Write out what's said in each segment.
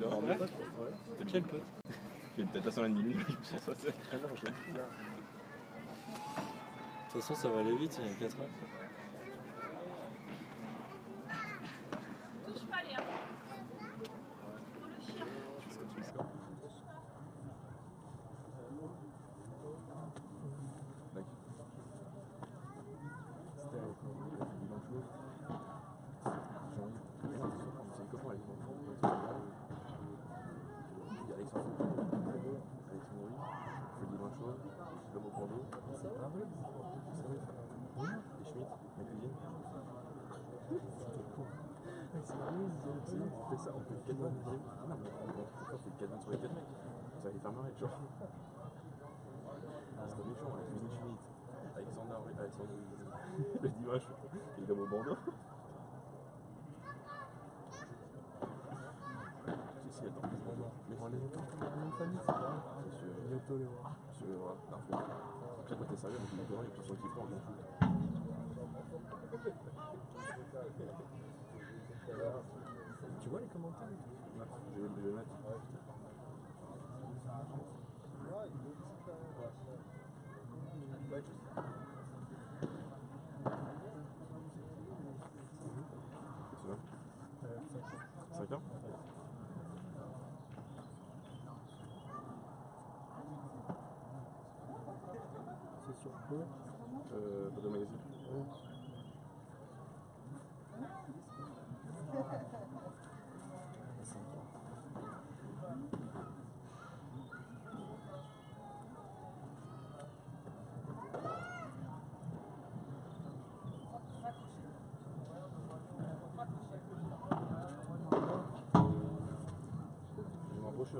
Ouais. T'es quel pote? Il est peut-être à 100 minutes. De toute façon, ça va aller vite, il y a 4 heures. Touche pas Léa. Pour le chien. Ça, on fait le 4 sur les 4 mecs. Ça va les faire marrer, genre. C'était méchant, avec Mini Schmidt, Alexandre, le dimanche, il est comme au bandeau. Si, attends. Mais on est longtemps comme une famille, c'est vrai. Monsieur Léo. Monsieur Léo, parfait. Donc là, quand t'es sérieux, il y a personne qui prend, on s'en fout. Tu vois les commentaires? Je vais les mettre. C'est 5 ans? C'est sur quoi? Pas de magazine. Je m'en approche.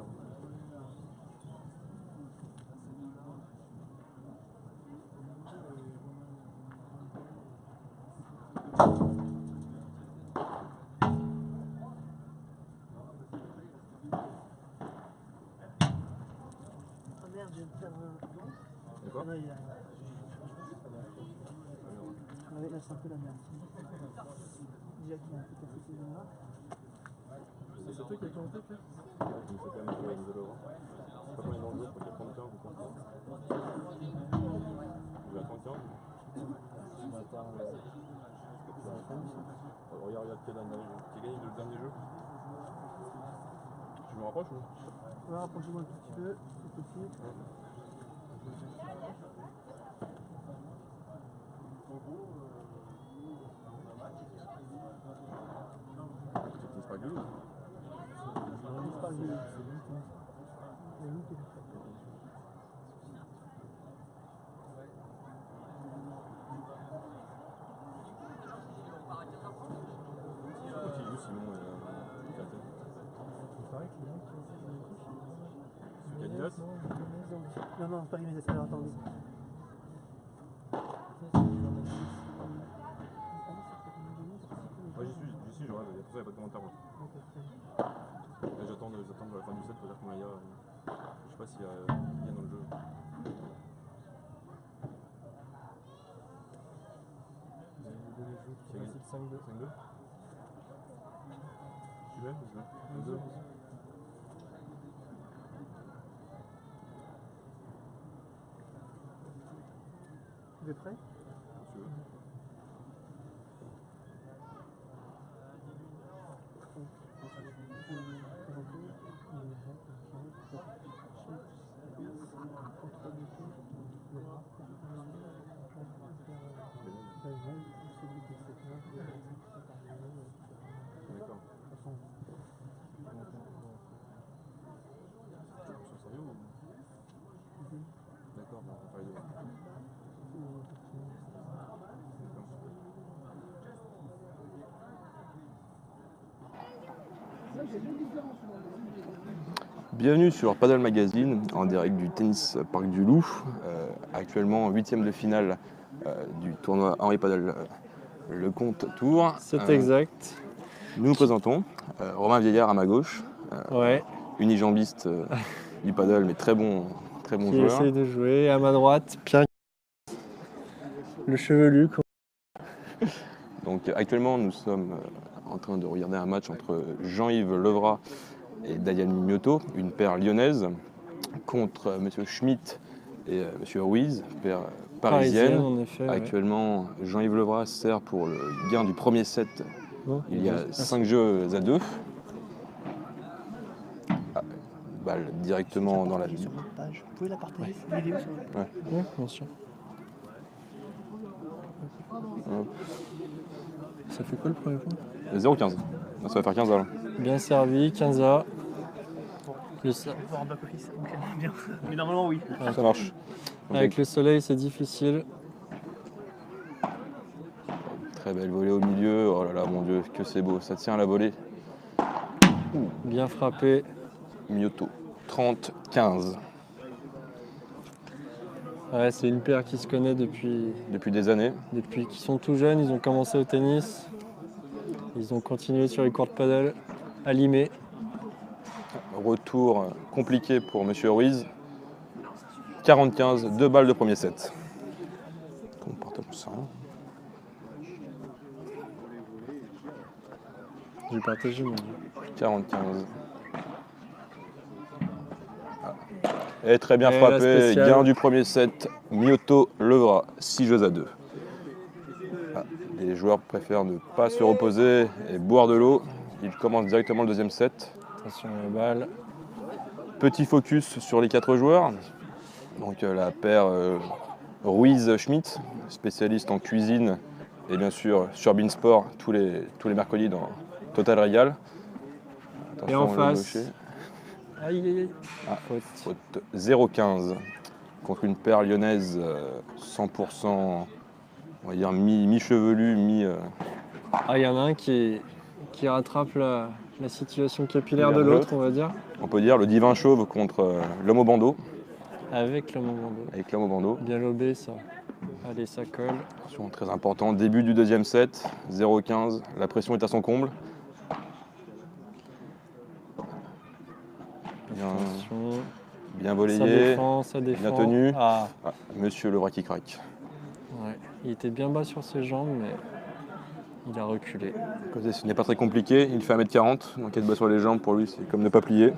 Ah merde, je vais me faire un. De quoi? Ah non, il a. Ah ouais, là c'est un peu la merde. Déjà qu'il a un peu cassé ses là. C'est toi qui as commenté, Pierre? Ouais, il me fait quand même jouer avec Zalora. Je sais pas quand il est dans le jeu, je crois qu'il y a 30 15 ou quoi. Il est à 30 15. Ce matin, Regarde qui a gagné le dernier jeu. Tu me rapproches ou? Ouais, rapprochez-moi un tout petit peu, c'est possible. C'est pas gueule. C'est pas lui, c'est lui qui. C'est lui qui. Continue sinon. Il paraît que les mecs qui ont Cadillac? Non, non, pas Inès, alors attendez. Ouais, j'y suis, je regarde, il y a pour ça, il n'y a pas de commentaire. Moi. Là, j'attends la fin du set pour dire combien il y a. Je sais pas s'il y a Yann dans le jeu. C'est 5-2. 5-2. Tu mets ou je mets? 2. Vous êtes prêts? Si tu veux. D'accord. Sur sérieux ou? D'accord, bon, on va faire les deux. Bienvenue sur Paddle Magazine, en direct du Tennis Parc du Loup, actuellement 8e de finale du tournoi Henri Paddle Lecomte Tour. c'est exact. Nous nous présentons, Romain Vieillard à ma gauche, Ouais. unijambiste du paddle, mais très bon Qui joueur. essaye de jouer. À ma droite, Pierre, le chevelu. Donc actuellement nous sommes en train de regarder un match entre Jean-Yves Levrat et Daniel Mioto, une paire lyonnaise, contre Monsieur Schmitt et Monsieur Ruiz, paire parisienne. En effet. Ouais. Actuellement, Jean-Yves Levras sert pour le gain du premier set. Bon, Il y a 5 jeux à 2. Balle directement dans la Sur vie. votre page. Vous pouvez la partager, cette vidéo sur votre page. Ouais, bien sûr. Hop. Ça fait quoi le premier point? 0,15. Ça va faire 15 là. Bien servi, 15A. Je vais voir en back-office, ça fonctionne bien. Mais normalement, oui. Ça marche. Donc, Avec le soleil, c'est difficile. très belle volée au milieu. Oh là là, mon Dieu, que c'est beau. Ça tient à la volée. Bien frappé. Mioto. 30-15. Ouais, c'est une paire qui se connaît depuis Depuis des années. qu'ils sont tout jeunes. Ils ont commencé au tennis. Ils ont continué sur les cours de paddle à Limay. Retour compliqué pour Monsieur Ruiz. 40-15, 2 balles de premier set. Comportement ça. J'ai partagé mon Dieu. 40-15. Et très bien Et la frappé, spéciale. gain du premier set, Mioto Levras, 6 jeux à 2. Les joueurs préfèrent ne pas se reposer et boire de l'eau. Ils commencent directement le deuxième set. Attention à la balle. Petit focus sur les 4 joueurs. Donc la paire Ruiz-Schmitt, spécialiste en cuisine et bien sûr sur Beansport tous les mercredis dans Total Regal. Et en le face. gaucher. Aïe aïe aïe. Ah. Faute. Faute 0,15 contre une paire lyonnaise 100%, on va dire mi-chevelu, mi. Ah, il y en a un qui rattrape la situation capillaire de l'autre, on va dire. On peut dire le divin chauve contre l'homme au bandeau, Avec le moment de. avec l'homme au bandeau. Bien lobé ça. Allez, ça colle. Attention, très important, début du deuxième set, 0,15, la pression est à son comble. Bien, Attention. bien Ça volleyé, défend, ça défend. bien tenu. Ah, Ah, Monsieur Levras qui craque. ouais. Il était bien bas sur ses jambes, mais il a reculé. Côté, ce n'est pas très compliqué, il fait 1m40, donc être bas sur les jambes pour lui c'est comme ne pas plier.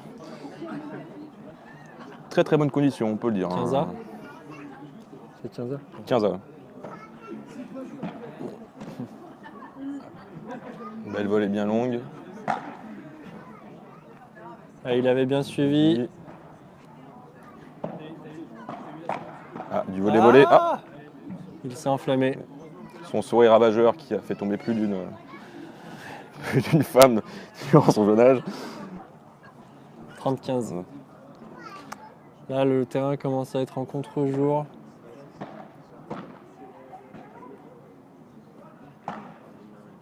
Très très bonne condition, on peut le dire. 15A. C'est 15 heures. 15A. Belle volée bien longue. Ah, il avait bien suivi. Ah, du volley-volé. Ah, Il s'est enflammé. son sourire ravageur qui a fait tomber plus d'une femme durant son jeune âge. 30-15. Là, le terrain commence à être en contre-jour.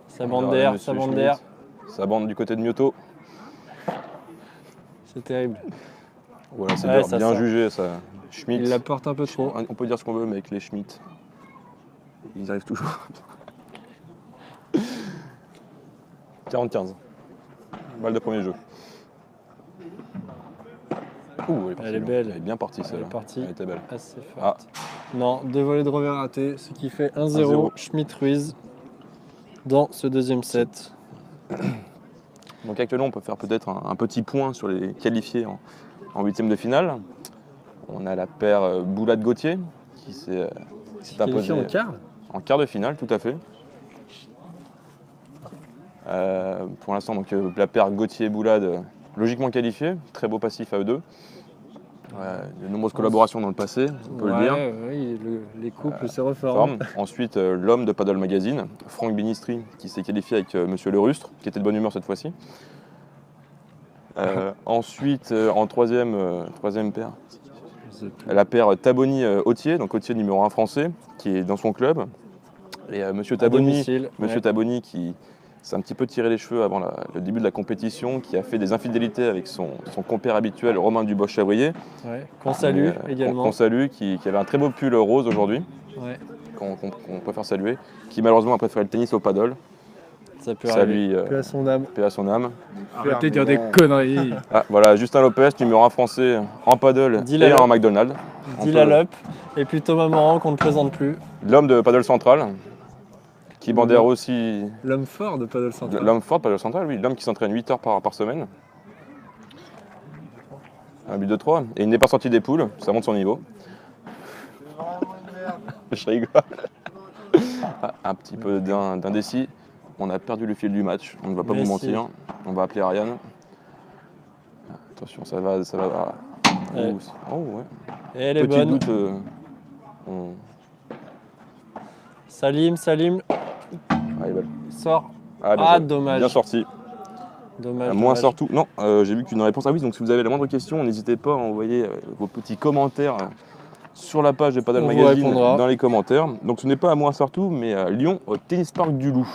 Ça bande On verra d'air, Monsieur ça bande Schmitt. d'air. Ça bande du côté de Mioto. C'est terrible. Voilà, c'est Ouais, ça bien sort. jugé ça. Schmitt. Il la porte un peu trop. On peut dire ce qu'on veut, mais avec les Schmitt, ils arrivent toujours. 40-15. Balle de premier jeu. Ouh, Elle est belle. Elle est bien partie Elle celle-là. est partie. Elle était belle. Assez Ah. forte. Non, deux volées de revers ratés, ce qui fait 1-0. 1-0 Schmitt-Ruiz dans ce deuxième set. Donc actuellement, on peut faire peut-être un petit point sur les qualifiés en huitième de finale. On a la paire Boulade-Gauthier qui s'est Qualifié imposée en quart. en quart de finale, tout à fait. Pour l'instant, donc la paire Gauthier-Boulade logiquement qualifiée, très beau passif à eux deux. De nombreuses collaborations dans le passé, on peut le dire. Oui, les couples se reforment. Ensuite, l'homme de Paddle Magazine, Franck Binistri, qui s'est qualifié avec Monsieur Le Rustre, qui était de bonne humeur cette fois-ci. Ensuite, en troisième paire, la paire Taboni-Autier, donc Autier numéro 1 français, qui est dans son club. Et Monsieur Taboni, Taboni qui s'est un petit peu tiré les cheveux avant le début de la compétition, qui a fait des infidélités avec son compère habituel, Romain Dubois-Chabrier. Ouais, qu'on salue également. Qu'on salue, qui avait un très beau pull rose aujourd'hui, Ouais, qu'on préfère saluer, qui malheureusement a préféré le tennis au paddle. ça peut Ça arriver. lui, Paix à son âme. paix à son âme. Arrêtez de dire des conneries. Ah, voilà, Justin Lopez, numéro 1 français en paddle Dis-la et là. en McDonald's. Dylan Up. Et puis Thomas Morand qu'on ne présente plus. L'homme de paddle central, qui bandère aussi L'homme fort de Paddle Central. l'homme fort de paddle central, oui, l'homme qui s'entraîne 8 heures par semaine. Un but de 3. Et il n'est pas sorti des poules, ça monte son niveau. Je rigole. Un petit peu d'indécis. On a perdu le fil du match, on ne va pas vous mentir. On va appeler Ariane. Attention, ça va. Ouais. Oh, ouais. Et elle est Petit bonne. doute. Salim, Allez, balle. sort. Bien Ah, joué. dommage. Bien sorti. Dommage. Moins dommage. surtout. Non, j'ai vu qu'une réponse. Ah oui, donc si vous avez la moindre question, n'hésitez pas à envoyer vos petits commentaires sur la page de Padel On vous Magazine répondra. dans les commentaires. Donc ce n'est pas à Moins-Sartou, mais à Lyon, au Tennis Park du Loup.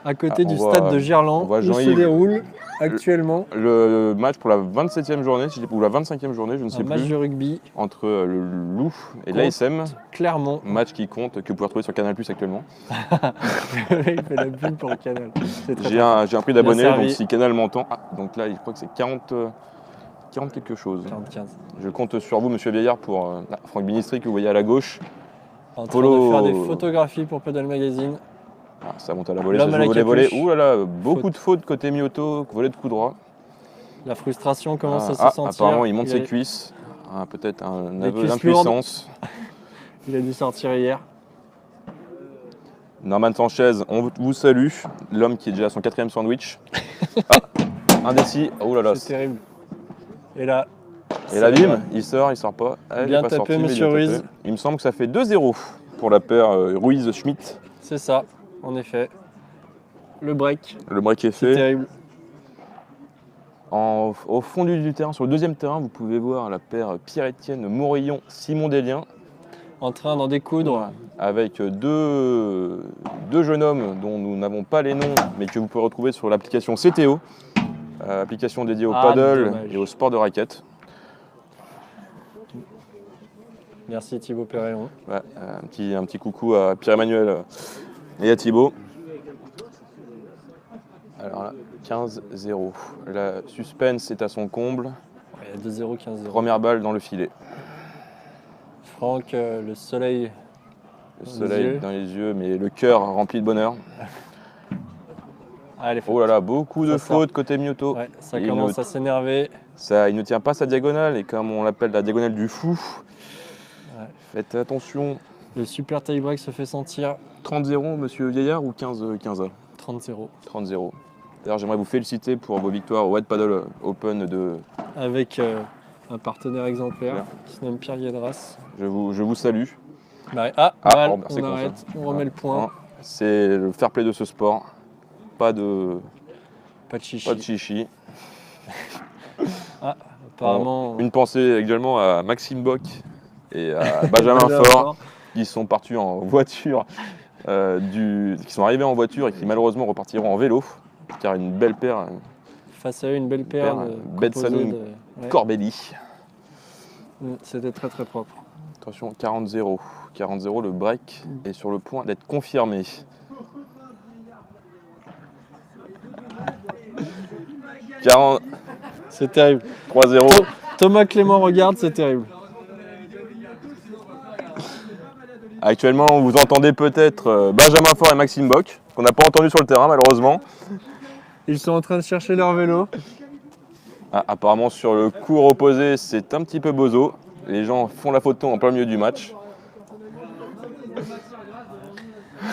À côté Ah, du on voit- stade de Gerland, on voit où se Jean-Yves. déroule actuellement Le match pour la 27e journée, ou la 25e journée, je ne sais un match plus, de rugby. entre le Loup et Contre l'ASM. Clermont. Match qui compte, que vous pouvez retrouver sur Canal+ actuellement. Il fait la pub pour le canal. C'est très J'ai fort. un prix d'abonné, servi. donc si Canal m'entend. Ah, donc là, je crois que c'est 40 quelque chose. 45. Je compte sur vous, monsieur Vieillard, pour Franck Binistri, que vous voyez à la gauche. En train Polo. de faire des photographies pour Padel Magazine. Ah, ça monte à la volée, L'homme ça à la joue volley. capuche. Ouh là là, beaucoup Faute. de fautes côté Mioto, volet de coup droit. La frustration commence à se sentir. Apparemment, il monte ses a- cuisses. Peut-être un Les aveu cuisses d'impuissance. Il a dû sortir hier. Norman Sanchez, on vous salue. L'homme qui est déjà à son 4e sandwich. Indécis. Oh là là. C'est terrible. Et là, Et la bim, il sort pas. Ah, il Bien est pas tapé, sorti, mais monsieur bien Ruiz. tapé. Il me semble que ça fait 2-0 pour la paire Ruiz-Schmidt. c'est ça, en effet. Le break, Le break est c'est fait. terrible. Au fond du terrain, sur le deuxième terrain, vous pouvez voir la paire Pierre-Étienne Morillon-Simon Delien, En train d'en découdre. avec deux jeunes hommes dont nous n'avons pas les noms, mais que vous pouvez retrouver sur l'application CTO, application dédiée au paddle dommage. et au sport de raquette. Merci Thibaut Perréon. Ouais, un petit coucou à Pierre-Emmanuel et à Thibaut. Alors là, 15-0. La suspense est à son comble. Il y a 2-0, 15-0. Première balle dans le filet. Franck, le soleil. Le Dans les soleil yeux. dans les yeux, mais le cœur rempli de bonheur. Ah, les Oh là là, beaucoup de Ça sort. fautes côté Mioto. Ouais, ça Il commence ne- à s'énerver. Ça, il ne tient pas sa diagonale, et comme on l'appelle la diagonale du fou, Ouais. faites attention. Le super tie break se fait sentir. 30-0, monsieur Vieillard, ou 15-15 30-0. 30-0. D'ailleurs, j'aimerais vous féliciter pour vos victoires au White Paddle Open de... Avec un partenaire exemplaire Bien. qui se nomme Pierre Viedras. Je vous salue. Balle, Ah, on c'est con, arrête, ça. on remet le point. Hein, c'est le fair play de ce sport. Pas de Pas de chichi. Pas de chichi. Apparemment, Une pensée également à Maxime Bock et à Benjamin Faure, qui sont partis en voiture, qui sont arrivés en voiture et qui malheureusement repartiront en vélo, car une belle paire, face à eux, une belle paire. Paire, de bête composés saloon. ouais. Corbelli. C'était très très propre. Attention, 40-0. 40-0, le break est sur le point d'être confirmé. C'est terrible. 3-0. Thomas Clément regarde, c'est terrible. Actuellement, vous entendez peut-être Benjamin Faure et Maxime Bock, qu'on n'a pas entendu sur le terrain malheureusement. Ils sont en train de chercher leur vélo. Apparemment, sur le court opposé, c'est un petit peu bozo. Les gens font la photo en plein milieu du match.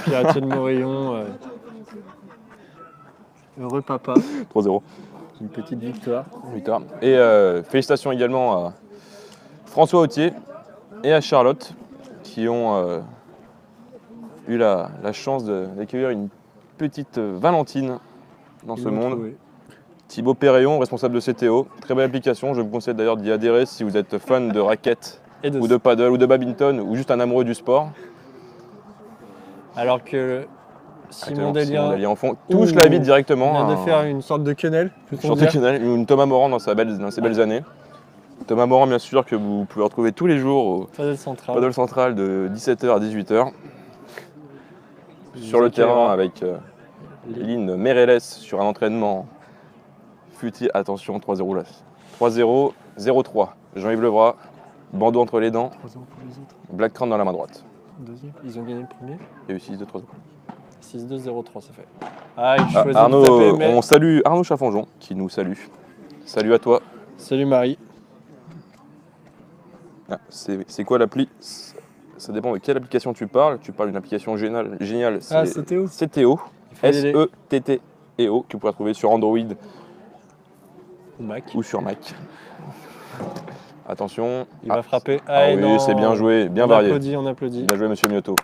Pierre-Étienne Morillon. Heureux papa. 3-0. Une petite victoire. Plus tard. Et félicitations également à François Autier et à Charlotte qui ont eu la chance d'accueillir une petite Valentine dans ce monde. Oui. Thibaut Perréon, responsable de CTO. Très belle application, je vous conseille d'ailleurs d'y adhérer si vous êtes fan de raquettes Et de ou de paddle ou de badminton ou juste un amoureux du sport. Alors que Simon Simon Delien en fond touche la bite directement. vient de faire une sorte de quenelle. Sur une Thomas Morand dans ses belles années. Thomas Morand, bien sûr, que vous pouvez retrouver tous les jours au Padel central. Paddle Central de 17h à 18h. Sur le terrain avec Lynn Mereles sur un entraînement futile. Attention, 3-0 là. 3-0, 0-3. Jean-Yves Levrat, bandeau entre les dents, 3 ans pour les autres. Black Crown dans la main droite. Deuxième. Ils ont gagné le premier. Et 6-2, 3-0. 6-2, 0-3, c'est fait. Ah, il choisit de Arnaud, taper, mais on salue Arnaud Chaffanjon qui nous salue. Salut à toi. Salut Marie. Ah, c'est quoi l'appli? Ça dépend de quelle application tu parles. Tu parles d'une application géniale. Ah, c'est Théo. C'est Théo. faut y aller. SETTEO que vous pourrez trouver sur Android Mac. ou sur Mac. Attention. Il va frapper. Ah oui, non. c'est bien joué, bien On varié. applaudit, on applaudit. Bien joué, monsieur Miotto.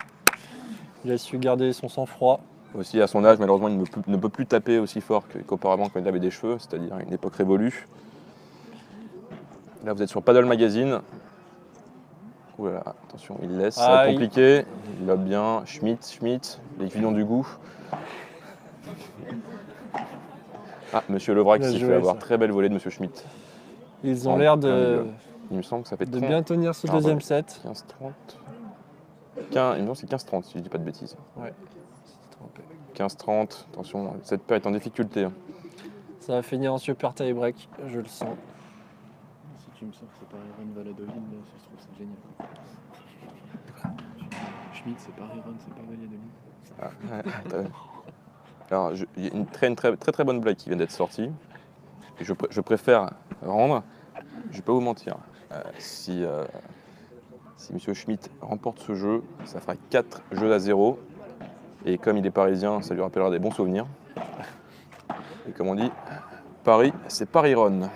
Il a su garder son sang-froid. Aussi, à son âge, malheureusement, il ne peut plus taper aussi fort qu'auparavant quand il avait des cheveux, c'est-à-dire une époque révolue. Là, vous êtes sur Paddle Magazine. Ouh là là, attention, il laisse, ça va être compliqué. Il lobe bien. Schmitt, les cuillons du goût. Ah, monsieur Levrac s'est fait avoir. Très belle volée de monsieur Schmitt. Ils ont l'air de... Il me semble que ça fait 30. De bien tenir ce deuxième set. 15-30. Il me semble que c'est 15-30 si je dis pas de bêtises. Ouais. 15-30, attention, cette paire est en difficulté. Ça va finir en super tie-break, je le sens. Si tu me sors que c'est pas Iron Valladolid, là, je trouve ça génial. Schmitt, c'est pas Iron, c'est pas Valladolid. Alors, il y a une très bonne blague qui vient d'être sortie. Et je préfère rendre. Je vais pas vous mentir. Si monsieur Schmitt remporte ce jeu, ça fera 4 jeux à 0. Et comme il est parisien, ça lui rappellera des bons souvenirs. Et comme on dit, Paris, c'est Paris-Ron.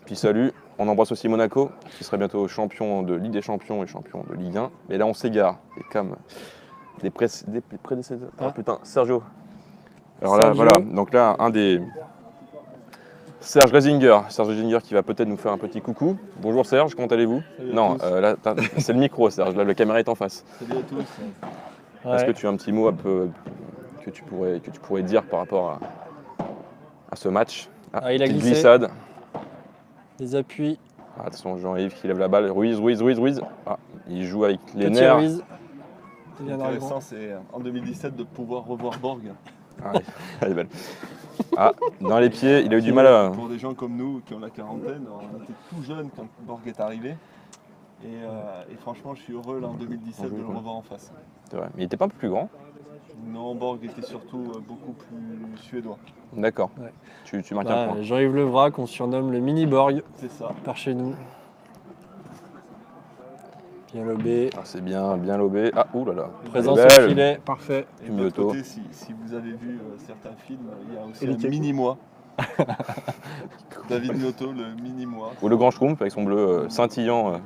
Puis salut, on embrasse aussi Monaco, qui serait bientôt champion de Ligue des Champions et champion de Ligue 1. Mais là, on s'égare. Et comme des prédécesseurs. Ah putain, Sergio. Alors là, voilà. Donc là, un des... Serge Resinger qui va peut-être nous faire un petit coucou. Bonjour Serge, comment allez-vous? Non, là, c'est le micro Serge, là, la caméra est en face. Salut à tous. Est-ce que tu as un petit mot un peu que tu pourrais dire par rapport à ce match? Il a glissé. Glissade. Les appuis. Attention, Jean-Yves qui lève la balle. Ruiz. Il joue avec les nerfs. Ruiz. L'intéressant, c'est en 2017 de pouvoir revoir Borg. Elle est belle. Dans les pieds, il a eu du mal à... Pour des gens comme nous qui ont la quarantaine, on était tout jeunes quand Borg est arrivé. Et franchement, je suis heureux là, en 2017 de le revoir en face. C'est vrai, mais il n'était pas un peu plus grand? Non, Borg était surtout beaucoup plus suédois. D'accord. Ouais. Tu marques un point. Jean-Yves Levrac, qu'on surnomme le mini Borg. C'est ça. Par chez nous. Bien lobé. C'est bien lobé. Ouh là là. Présent sur le filet, parfait. Et de l'autre côté, si vous avez vu certains films, il y a aussi un mini-moi. David Miotto, le mini-moi. Ou le grand Schtroumpf avec son bleu scintillant.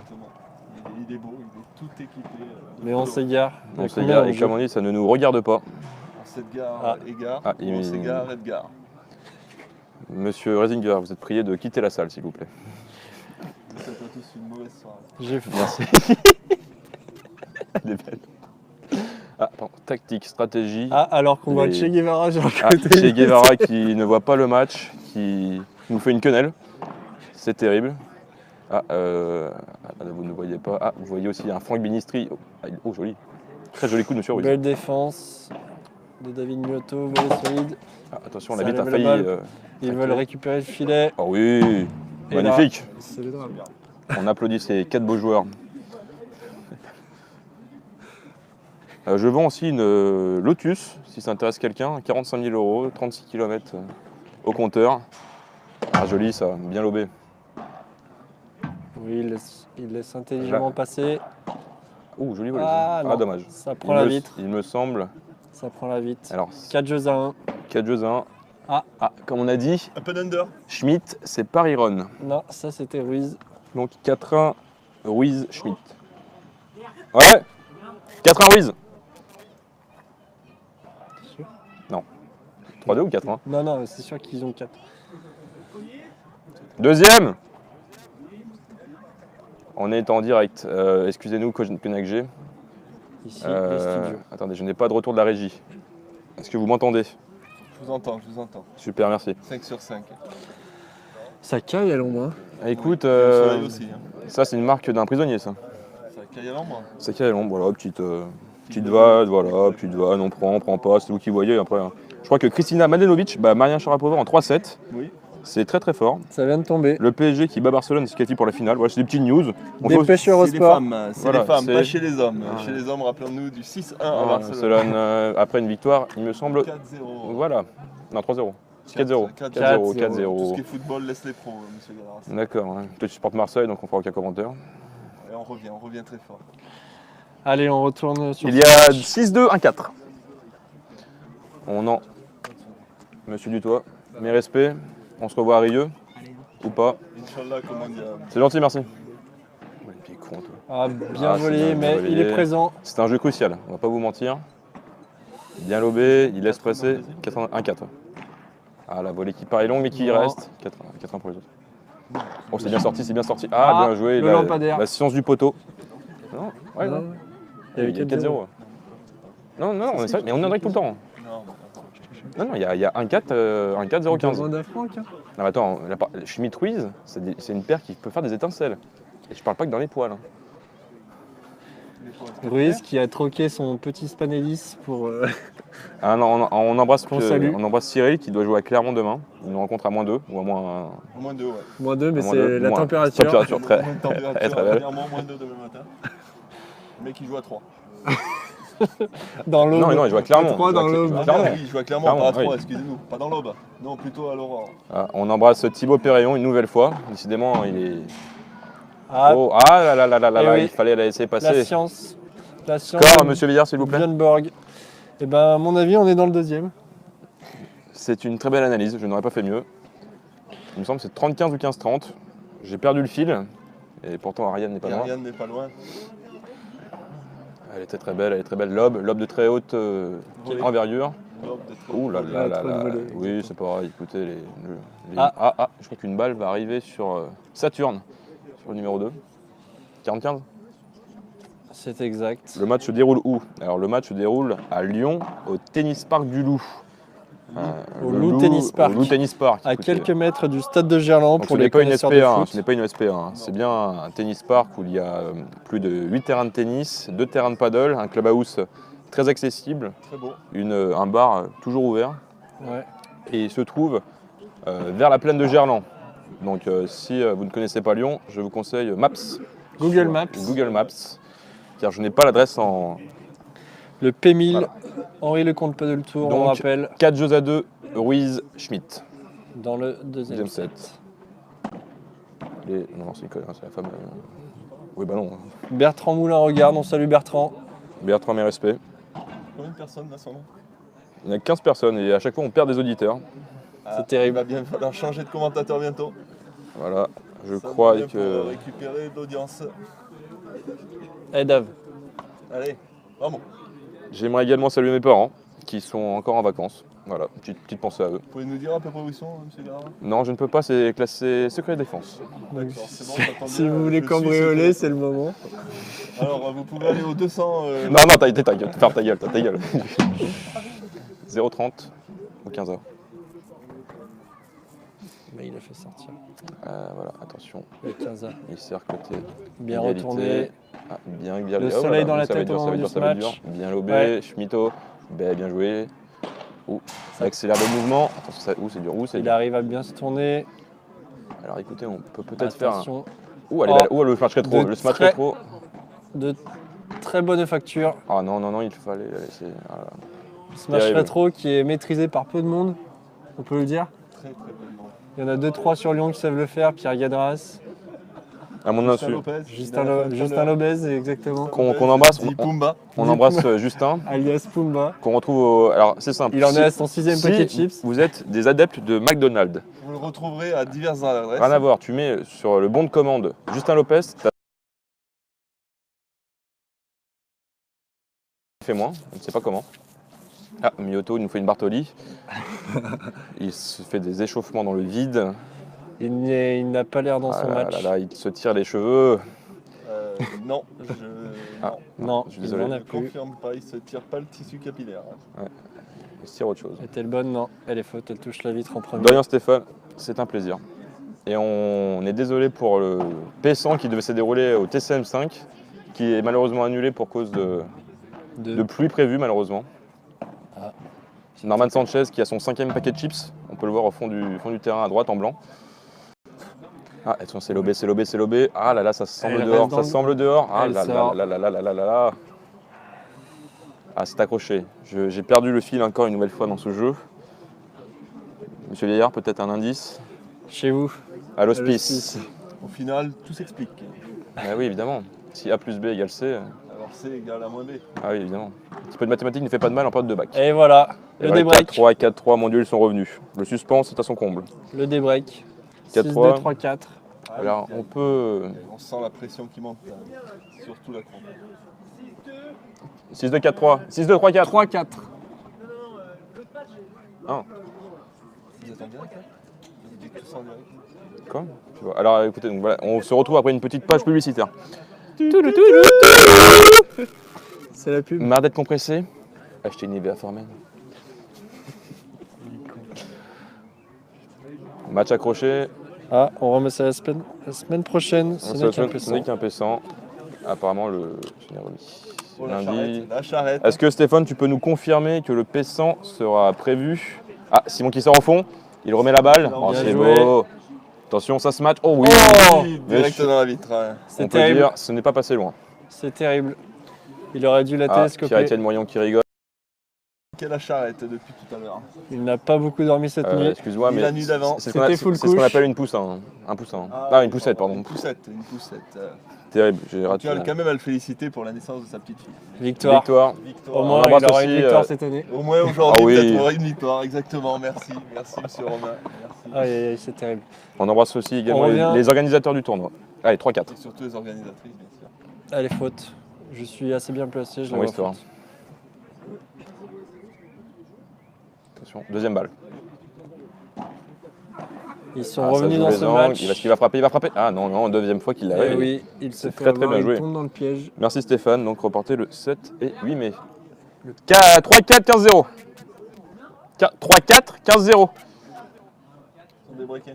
Il est beau, il est tout équipé. Mais on s'égare. On s'égare et comme on dit, ça ne nous regarde pas. On s'égare, égare, on s'égare, Edgar. Monsieur Resinger, vous êtes prié de quitter la salle, s'il vous plaît. Je vous souhaite à tous une mauvaise soirée. J'ai faim. Merci. Elle est belle. Pardon. Tactique, stratégie. Alors qu'on voit Che Guevara sur le côté. Che Guevara qui ne voit pas le match, qui nous fait une quenelle. C'est terrible. Vous ne voyez pas. Vous voyez aussi un Franck Ministri. Oh, joli. Très joli coup de monsieur Ruiz. Belle défense de David Miotto, volet solide. Attention, l'arbitre a failli. Ils veulent récupérer le filet. Oh oui, et magnifique. C'est le drame. On applaudit ces 4 beaux joueurs. Je vends aussi une Lotus, si ça intéresse quelqu'un, 45 000 €, 36 km au compteur. Joli ça, bien lobé. Oui, il laisse intelligemment passer. Joli volet. Dommage. Ça prend la vitre. Il me semble. Ça prend la vitre. Alors, 4 jeux à 1. 4 jeux à 1. Comme on a dit, Un peu d'under. Schmitt, c'est Paris-Ron. Non, ça c'était Ruiz. Donc 4-1, Ruiz, Schmitt. Ouais 4-1 Ruiz. C'est sûr? Non. 3-2 ou 4-1? Non, c'est sûr qu'ils ont 4. Deuxième. On est en direct. Excusez-nous, coach Penagé. Ici, les studios. Attendez, je n'ai pas de retour de la régie. Est-ce que vous m'entendez? Je vous entends. Super, merci. 5 sur 5. Ça caille à l'ombre. Écoute, Aussi, ça c'est une marque d'un prisonnier, ça. Ça caille à l'ombre. Ça caille à l'ombre, voilà, petite vanne, on prend pas, c'est vous qui voyez après. Je crois que Kristina Mladenovic bat Maria Sharapova en 3-7. Oui. C'est très très fort. Ça vient de tomber. Le PSG qui bat Barcelone, c'est qualifié pour la finale. Voilà, c'est des petites news. Dépêche Eurosport. C'est les femmes, pas chez les hommes. Chez les hommes, rappelons-nous du 6-1 à Barcelone. Après une victoire, il me semble. 4-0. Voilà. Non, 3-0. 4-0. 4-0. 4-0. Tout ce qui est football, laisse les pros, monsieur Galard. D'accord. Hein. Toi, tu supportes Marseille, donc on fera aucun commentaire. Et on revient très fort. Allez, on retourne sur Il y a 6-2, 1-4. On en. Monsieur Dutoit, mes respects. On se revoit à Rieux. Ou pas. Inch'Allah, comment dire. C'est gentil, merci. Ouais, le pied con, toi. Ah, bien Ah, c'est volé, bien mais volé. il est présent. C'est un jeu crucial, on va pas vous mentir. Bien lobé, il laisse passer. 1-4. Ah, la volée qui paraît longue, mais qui Non. reste. 4-1 pour les autres. Oh, c'est bien sorti, c'est bien sorti. Ah, Ah, bien joué. le lampadaire. La science du poteau. Non, ouais, Non, non. il y avait Il y a 4-0. 4-0. Non, non, on est mais on est en direct tout le temps. Non, Non, il y a 1-4, 1-4-0-15. Demande à Franck, hein. Non, mais attends, Schmitt Ruiz, c'est une paire qui peut faire des étincelles. Et je parle pas que dans les poils. Hein. Ruiz qui a troqué son petit Spanelis pour. Ah non, on embrasse, Qu'on salue. on embrasse Cyril qui doit jouer à Clermont demain. Il nous rencontre à -2 ou à moins. Au moins 2, ouais. -2, mais moins c'est deux, la moins- température. Température très. Moins de température, très belle. dernièrement, moins 2 demain matin. Le mec, il joue à 3. Dans l'aube. Non, il joue à Clermont. 3 dans l'aube. Ah, Clermont. oui, il joue à Clermont, Clermont, pas à 3, oui. excusez-nous. Pas dans l'aube. Non, plutôt à l'Aurore. Ah, on embrasse Thibaut Péréon une nouvelle fois. Décidément, il est. Ah, Oh, ah là là là là là, Eh là, oui. il fallait la laisser la passer. science. La science. Score, monsieur Villard, s'il vous plaît. Björn Borg. Et ben, à mon avis, on est dans le deuxième. C'est une très belle analyse, je n'aurais pas fait mieux. Il me semble que c'est 30-15 ou 15-30. J'ai perdu le fil, et pourtant Ariane n'est pas loin. Ariane n'est pas loin. Elle était très belle, elle est très belle. Lobe de très haute Volée. envergure. L'aube de très- Ouh là là là trop de là. volée. Oui, c'est pareil, écoutez. Ah. Je crois qu'une balle va arriver sur Saturne, sur le numéro 2. 40-15. C'est exact. Le match se déroule où? Alors le match se déroule à Lyon, au Tennis Park du Loup. Au Le Loup Tennis Park. Au Loup Tennis Park. À écoutez. quelques mètres du stade de Gerland Donc, pour ce les n'est pas une connaisseurs de SP1, foot. ce n'est pas une SP1, c'est bien un tennis park où il y a plus de 8 terrains de tennis, 2 terrains de paddle, un clubhouse très accessible, Très beau. un bar toujours ouvert, Ouais. et il se trouve vers la plaine de Gerland. Donc si vous ne connaissez pas Lyon, je vous conseille Maps. Google Sur Maps. Google Maps, car je n'ai pas l'adresse en Le P1000, Voilà. Henri Lecomte Paddle Tour, on Donc, rappelle, 4 jeux à 2, Ruiz Schmitt. dans le deuxième Deuxième set. set. Non, c'est une conne, c'est la femme. Oui, bah non. Bertrand Moulin regarde, on salue Bertrand. Bertrand, mes respects. Combien de personnes là, son nom? Il y a 15 personnes et à chaque fois on perd des auditeurs. C'est terrible. Il va bien falloir changer de commentateur bientôt. Voilà, je Ça crois va bien que. pour récupérer d'audience. Eh Dave, Allez, vamos. J'aimerais également saluer mes parents qui sont encore en vacances. Voilà, petite pensée à eux. Vous pouvez nous dire à peu près où ils sont, monsieur Garin? Non, je ne peux pas, c'est classé secret défense. D'accord, c'est bon, ça tombe si bien, vous je voulez suis cambrioler, secret. c'est le moment. Alors, vous pouvez aller au 200. Non, non, ta gueule, ferme ta gueule, ta gueule. 0,30 ou 15h. Mais il a fait sortir. Voilà, attention, Le 15 il sert côté. Bien égalité. retourné. Ah, bien Le soleil dans la ça va tête être dur, au ça va moment être dur, du ça va être dur. match. Bien lobé, Ouais. Schmitto, bien joué. Ouh, ça accélère le mouvement. Attention, c'est dur, c'est Il dur. arrive à bien se tourner. Alors écoutez, on peut peut-être faire un. Attention, Ouh, elle est Oh. belle. Ouh, le smash rétro, De le smash très- rétro. de très bonne facture. Ah non, non, non, il fallait la laisser. Ah là. Smash Terrible. rétro qui est maîtrisé par peu de monde, on peut le dire. Très très belle. Il y en a 2-3 sur Lyon qui savent le faire. Pierre Gadras, À mon Justin insu, Lopez. Justin Lobez, exactement. qu'on embrasse, Dit Pumba. on embrasse Justin, Alias Pumba. qu'on retrouve au. Alors c'est simple. Il en si- est à son 6ème paquet de si chips. vous êtes des adeptes de McDonald's, Vous le retrouverez à diverses adresses. rien à voir, tu mets sur le bon de commande Justin Lopez, t'as fait moins, on ne sait pas comment. Ah, Miyoto, il nous fait une Bartoli. Il se fait des échauffements dans le vide. Il n'a pas l'air dans Ah son là match. là là, il se tire les cheveux. Non, Ah. Non, Je suis il désolé. n'en a je plus. confirme pas, il se tire pas le tissu capillaire. Il se tire autre chose. Est-elle bonne? Non, elle est faute, elle touche la vitre en premier. Dorian Stéphane, c'est un plaisir. Et on est désolé pour le P100 qui devait se dérouler au TCM5, qui est malheureusement annulé pour cause de pluie prévue malheureusement. Ah. Norman Sanchez qui a son 5e paquet de chips, on peut le voir au fond du terrain à droite en blanc. Ah, attention, c'est lobé, c'est lobé, c'est lobé. Ah là là, ça semble Elle dehors, reste dans ça le- semble dehors. Ah Elle là là sort. là là là là là là là. Ah, c'est accroché. J'ai perdu le fil encore une nouvelle fois dans ce jeu. Monsieur Vieillard, peut-être un indice? Chez vous. À l'hospice. l'hospice. Au final, tout s'explique. Ah oui, évidemment. Si A plus B égale C, Alors C égale A moins B. ah oui, évidemment. Un petit peu de mathématiques ne fait pas de mal en période de bac. Et voilà, Et le voilà, débreak. 4-3 et 4-3, mon Dieu, ils sont revenus. Le suspense est à son comble. Le débreak. 4-3. 6-2, 3-4. Alors, on peut... On sent la pression qui monte, surtout la crampe. 6-2, 4-3. 6-2, 3-4. 3-4. Ah, Vous êtes en direct là? Vous dites tout ça en direct? quoi? Tu vois. Alors, écoutez, donc, voilà, on se retrouve après une petite page publicitaire. C'est la pub. Marre d'être compressé? Achetez une Nivea Formen. Match accroché. Ah, on remet ça la semaine prochaine. Ce n'est qu'un peu Ce n'est qu'un P100. Apparemment, je l'ai remis. Oh, la Lundi. charrette, la charrette. Est-ce que Stéphane, tu peux nous confirmer que le P100 sera prévu? Ah, Simon qui sort au fond. Il remet la balle. Oh, Bien c'est joué. beau. Attention, ça se match. Oh oui. Oui, Mais direct je- dans la vitre. Ouais. On C'est peut terrible. dire, ce n'est pas passé loin. C'est terrible. Il aurait dû la Ah, télescoper. Pierre-Étienne Moyon qui rigole. Quelle la charrette depuis tout à l'heure. Il n'a pas beaucoup dormi cette nuit. Excuse-moi, Ni mais la nuit d'avant. c'est ce qu'on a- C'était full c'est ce qu'on couche. appelle une poussin. Un poussin. Ah, une poussette, pardon. Une poussette, une poussette. Terrible, j'ai Tu raté. as quand même à le féliciter pour la naissance de sa petite fille. Victoire. Victoire. Victoire. Au On moins, embrasse il aura aussi, une victoire cette année. Au moins aujourd'hui, Ah oui. peut-être aura une victoire, exactement. Merci, merci Monsieur Romain. Merci. Aïe, aïe, aïe, c'est terrible. On embrasse aussi également On revient. les organisateurs du tournoi. Allez, 3-4. Et surtout les organisatrices, bien sûr. Allez, faute. Je suis assez bien placé. Je la Son vois histoire. faute. Attention, deuxième balle. Ils sont Ah, ça revenus joue dans les ce angles. match. Il va frapper, il va frapper. Ah non, non, deuxième fois qu'il l'a. Eh oui, il se C'est fait très, très avoir, bien joué. il tombe dans le piège. Merci Stéphane, donc reporter le 7 et 8 mai. 3-4, 15-0. 3-4, 15-0. Ils sont débriqués.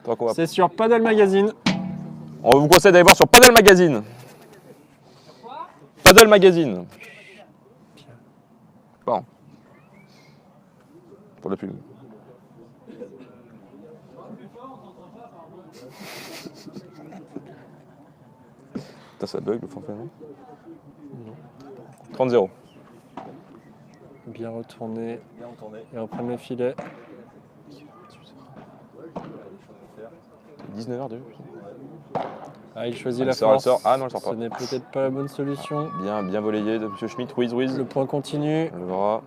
Tant qu'on va- C'est sur Paddle Magazine. On vous conseille d'aller voir sur Paddle Magazine. Paddle Magazine. Bon. Pour la pub. Putain, ça bug le forfait, non? 30-0. Bien retourné. Bien retourné. Et on prend le filet. 19h déjà. Ah, il choisit Elle la sort, elle force. sort. Ah non, elle sort pas. Ce n'est peut-être pas la bonne solution. Bien volayé de M. Schmitt. Ruiz, Ruiz. Le point continue. Le bras.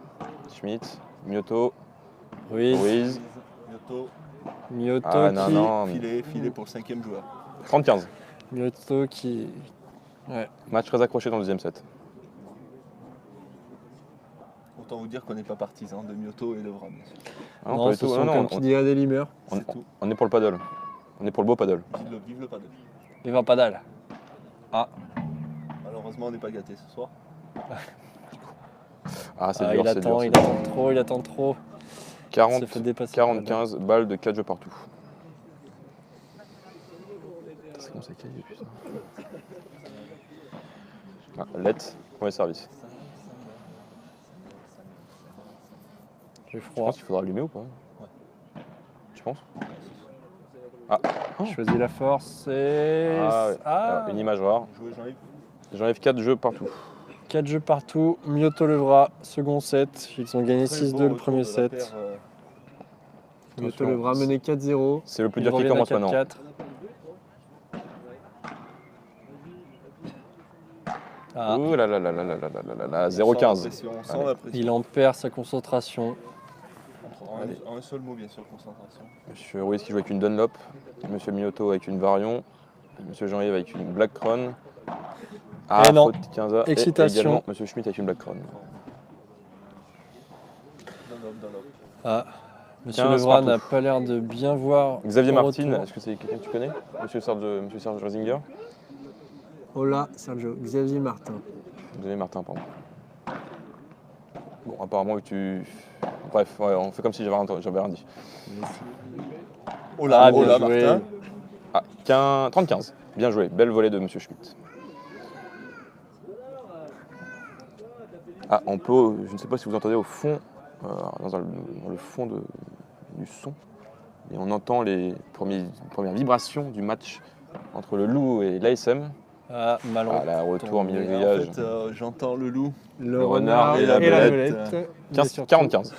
Schmitt. Mioto. Ruiz. Ruiz. Mioto, Mioto Ah non, qui... non. filet pour le 5e joueur. 30-15. Mioto qui... Ouais. Match très accroché dans le deuxième set. Autant vous dire qu'on n'est pas partisan de Mioto et de Vran. Ah non, non, pas du ce tout. sont, Non, comme non, qui dirait des limeurs. on, C'est tout. on est pour le paddle. On est pour le beau paddle. Vive le paddle. Il va Paddle. Malheureusement, on n'est pas gâtés ce soir. Ah, c'est Ah, dur, il c'est dur. attend, c'est il dur. attend trop, il attend trop. 40, Il s'est fait dépasser par la balle. 40-15, balles de 4 jeux partout. C'est comme ça qu'il y a putain. Ah, Let, premier service. J'ai Je froid. pense qu'il faudra allumer ou pas? Tu penses? Je choisis la force et... Ah, ouais. Ah, Alors, une image rare. Jouez Jean-Yves. J'enlève 4 jeux partout. 4 jeux partout. Mioto Levra, second set. Ils ont gagné Très 6-2 beau le retour premier de la set. paire, Mioto Levra mené 4-0. C'est le plus Ils dur qui reviennent à commence maintenant. 4-4. Ah, Ouh là là là là là là là là là, on sent 0-15. la pression, on sent Allez. la pression. il en perd sa concentration. En un seul mot, bien sûr, concentration. Monsieur Ruiz qui joue avec une Dunlop. Monsieur Mioto avec une Varion. Monsieur Jean-Yves avec une Black Crown. Ah, Eh non. faute 15 Et Excitation. également Monsieur Schmitt avec une Black Crown. Dunlop. Ah, Monsieur 15 Levra partout. n'a pas l'air de bien voir. Xavier au Martin, retour. est-ce que c'est quelqu'un que tu connais? Monsieur Serge Rosinger? Hola, Sergio. Xavier Martin. Xavier Martin, pardon. Bon, apparemment, tu. Bref, ouais, on fait comme si j'avais rien dit. Oh là, Ah, oh bien là, joué. Martin. Ah, 30-15. Bien joué. Belle volée de Monsieur Schmitt. Ah, on peut. Je ne sais pas si vous entendez au fond, dans le fond du son, et on entend les premières vibrations du match entre le Loup et l'ASM. Ah, mal Ah, là, retour, milieu de Et en grillage. fait, j'entends le loup. Le renard renard et la belette. mais 15, surtout, 40-15.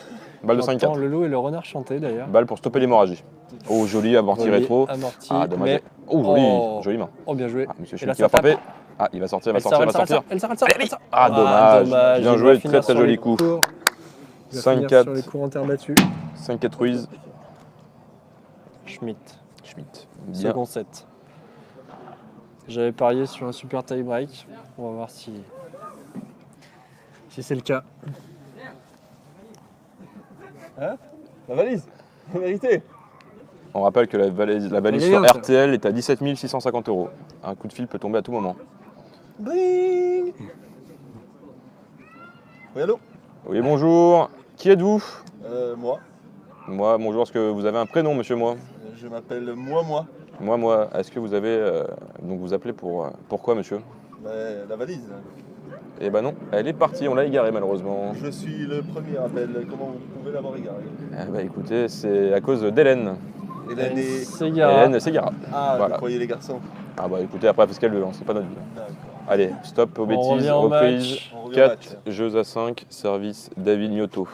Balle de j'entends 5-4. le loup et le renard chanter d'ailleurs. Balle pour stopper l'hémorragie. Oh, joli, amorti Volley rétro. amorti, Ah, dommage. mais- Oh, joli, Oh. jolie main. Oh, bien joué. Ah, monsieur Et là, Schmitt qui va ça tape. frapper. Ah, il va sortir, il va sortir, il va sortir. Elle sort. Ah, dommage. Bien Il joué, va finir très sur joli les coup. cours. Il va 5-4. finir sur les cours en terre battue. 5-4 Ruiz. Schmitt, Schmitt. Bien. second set. J'avais parié sur un super tie break. On va voir si c'est le cas. La valise, la vérité. On rappelle que la valise Elle est sur bien, ça. RTL est à 17 650 €. Un coup de fil peut tomber à tout moment. Bling. Oui, allô. Oui, bonjour. Qui êtes-vous? Moi. Moi, bonjour. Est-ce que vous avez un prénom, monsieur moi? Je m'appelle moi. Moi. Est-ce que vous avez... donc vous appelez pour... pourquoi, monsieur? La valise. Eh ben non, elle est partie. On l'a égarée, malheureusement. Je suis le premier appel. Comment vous pouvez l'avoir égaré? Eh ben écoutez, c'est à cause d'Hélène. Hélène et... Ségara. Hélène Ségara. Ah, Voilà. vous croyez les garçons. Ah bah écoutez, après, parce qu'elle veut, hein, c'est pas notre vie. D'accord. Allez, stop aux On bêtises, revient au reprise. match. On revient au 4 match. jeux à 5, service David Miotto.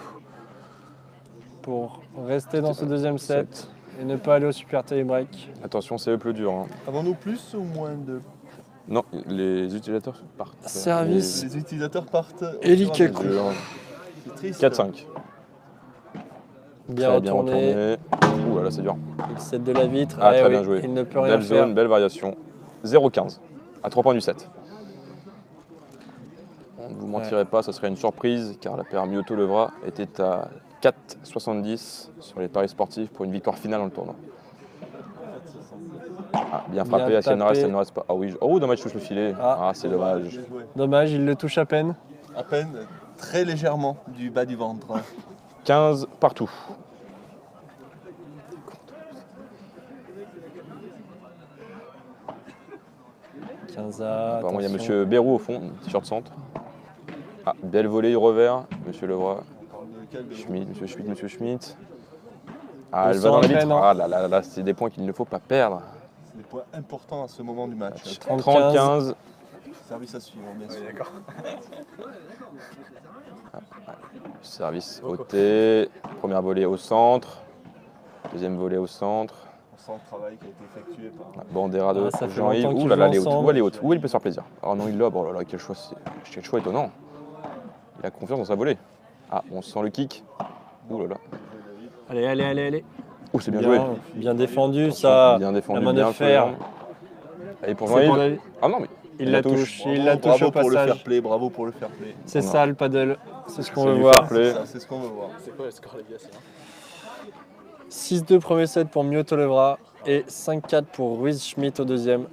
Pour rester dans ce deuxième set et ne pas aller au super tie break. Attention, c'est le plus dur. Hein. Avons-nous plus ou moins de... Non, les utilisateurs partent. Service. Les utilisateurs partent... Eli au fur et à Kaku. mesure. Dur. C'est triste. 4-5. Bien Très bien retourné. retourné. Ouh là là, c'est dur. Il set de la vitre. Ah, Eh très oui, bien joué. Il ne peut rien Belle faire. zone, belle variation. 0-15. À 3 points du 7. Ne vous mentirez pas, ça serait une surprise car la paire Miotto-Levra était à 4,70 sur les paris sportifs pour une victoire finale dans le tournoi. Ah, bien frappé, Bien à elle ne reste, tapé. elle ne reste pas. Ah oui, oh dommage, je touche le filet. Ah. Ah, c'est dommage. Bien joué. Dommage, il le touche à peine. À peine, très légèrement du bas du ventre. 15 partout. Apparemment, il y a monsieur Bérou au fond, t-shirt centre. Ah, belle volée, revers, monsieur Levra. Monsieur Schmitt. Ah, Ils elle va sont dans la vitre. entraînants. Ah là là là, c'est des points qu'il ne faut pas perdre. C'est des points importants à ce moment du match. 30-15. Service à suivre, bien sûr. D'accord. Service au T. Première volée au centre. Deuxième volée au centre. On sent le travail qui a été effectué par... Bandera de Ah, ça fait Jean-Yves. longtemps Ouh qu'ils là là, jouent elle est haute. ensemble. Où elle est haute. Où elle peut se faire plaisir. Oh non, il lobe. Oh là là, quel choix étonnant. Il a confiance dans sa volée. Ah, on sent le kick. Ouh là là. Allez. Ouh, c'est bien joué. Bien défendu, ça. Bien défendu, la main bien de fer. fait. Allez pour C'est pour Jean-Yves. la- Ah non, mais Il la touche. Il la touche Bravo au pour le fair passage. play, bravo pour le fair play. C'est On a- ça le paddle. C'est ce qu'on C'est veut du voir. fair play. Ça, c'est ce qu'on veut voir. C'est quoi le score, les gars? C'est 6-2 premier set pour Miotto Levra et 5-4 pour Ruiz Schmitt au deuxième.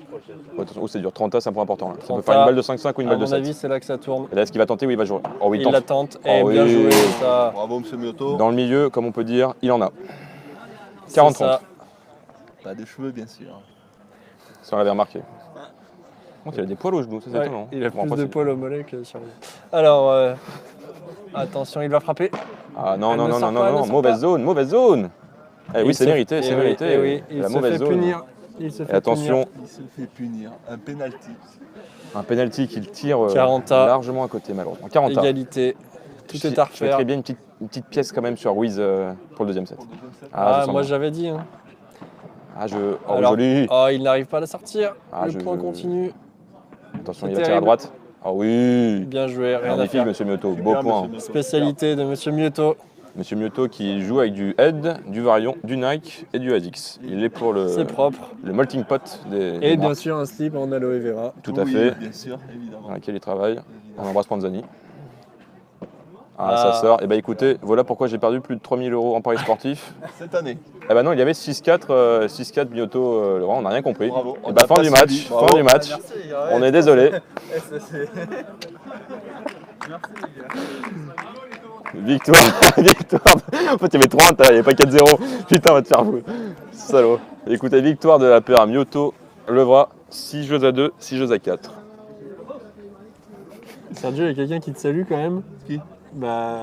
Oh, attention, oh, c'est dur. 30 c'est un point important. Là. Ça peut 30 faire une balle de 5-5 ou une À balle de mon 7. avis, c'est là que ça tourne. Et là, est-ce qu'il va tenter ou il va jouer? Oh oui, il Il la tente. tente. Et Oh bien oui. joué, ça. Bravo, monsieur Miotto. Dans le milieu, comme on peut dire, il en a. C'est 40-30. ça. Pas de cheveux, bien sûr. Si on l'avait remarqué. Donc, il a des poils aux genoux, ça c'est Ouais, étonnant. il a Bon, plus après, de c'est- poils au mollet que sur les... Alors, attention, il va frapper. Ah non, Elle non, ne non, sort non, pas, elle non, ne sort mauvaise pas. zone, mauvaise zone. Eh oui, Il c'est se- mérité, c'est eh oui, mérité. eh oui, il La se mauvaise fait zone. punir. Il se fait Et attention, Il se fait punir. Un penalty. un penalty qu'il tire 40. largement à côté, malheureusement. 40. punir. Égalité. Tout est à Je refaire. mettrais bien une petite pièce quand même sur Ruiz pour le deuxième set. Pour le deuxième set. Ah, je sens moi bien. j'avais dit. Hein. Ah, oh, Alors, joli. oh, il n'arrive pas à la sortir. Ah, le point continue. Attention, c'est il va tirer à terrible. droite. Ah oui. Bien joué, rien à Magnifique, faire. monsieur Miotto. C'est Beau bien, point. monsieur Miotto. Spécialité de Monsieur Miotto. Monsieur Miotto qui joue avec du Head, du Varion, du Nike et du ASICS. Il est pour C'est propre. le melting pot des Et bien marques. sûr un slip en aloe vera. Tout à Oui, fait, bien sûr, évidemment. dans laquelle il travaille. On Évidemment. embrasse Panzani. Ah, Ah. ça sort. Et bah écoutez, voilà pourquoi j'ai perdu plus de 3000 € en paris sportif. Cette année. Eh bah non, il y avait 6-4 Miotto, Laurent, on n'a rien compris. Bravo. Et bah fin du match, fin du match. On est désolé. Victoire, victoire. En fait, il y avait 30, il n'y avait pas 4-0. Putain, on va te faire foutre. Salaud. Écoutez, victoire de la paire Miotto Levra, 6 jeux à 2, 6 jeux à 4. Sergio, il y a quelqu'un qui te salue quand même. Qui? Bah.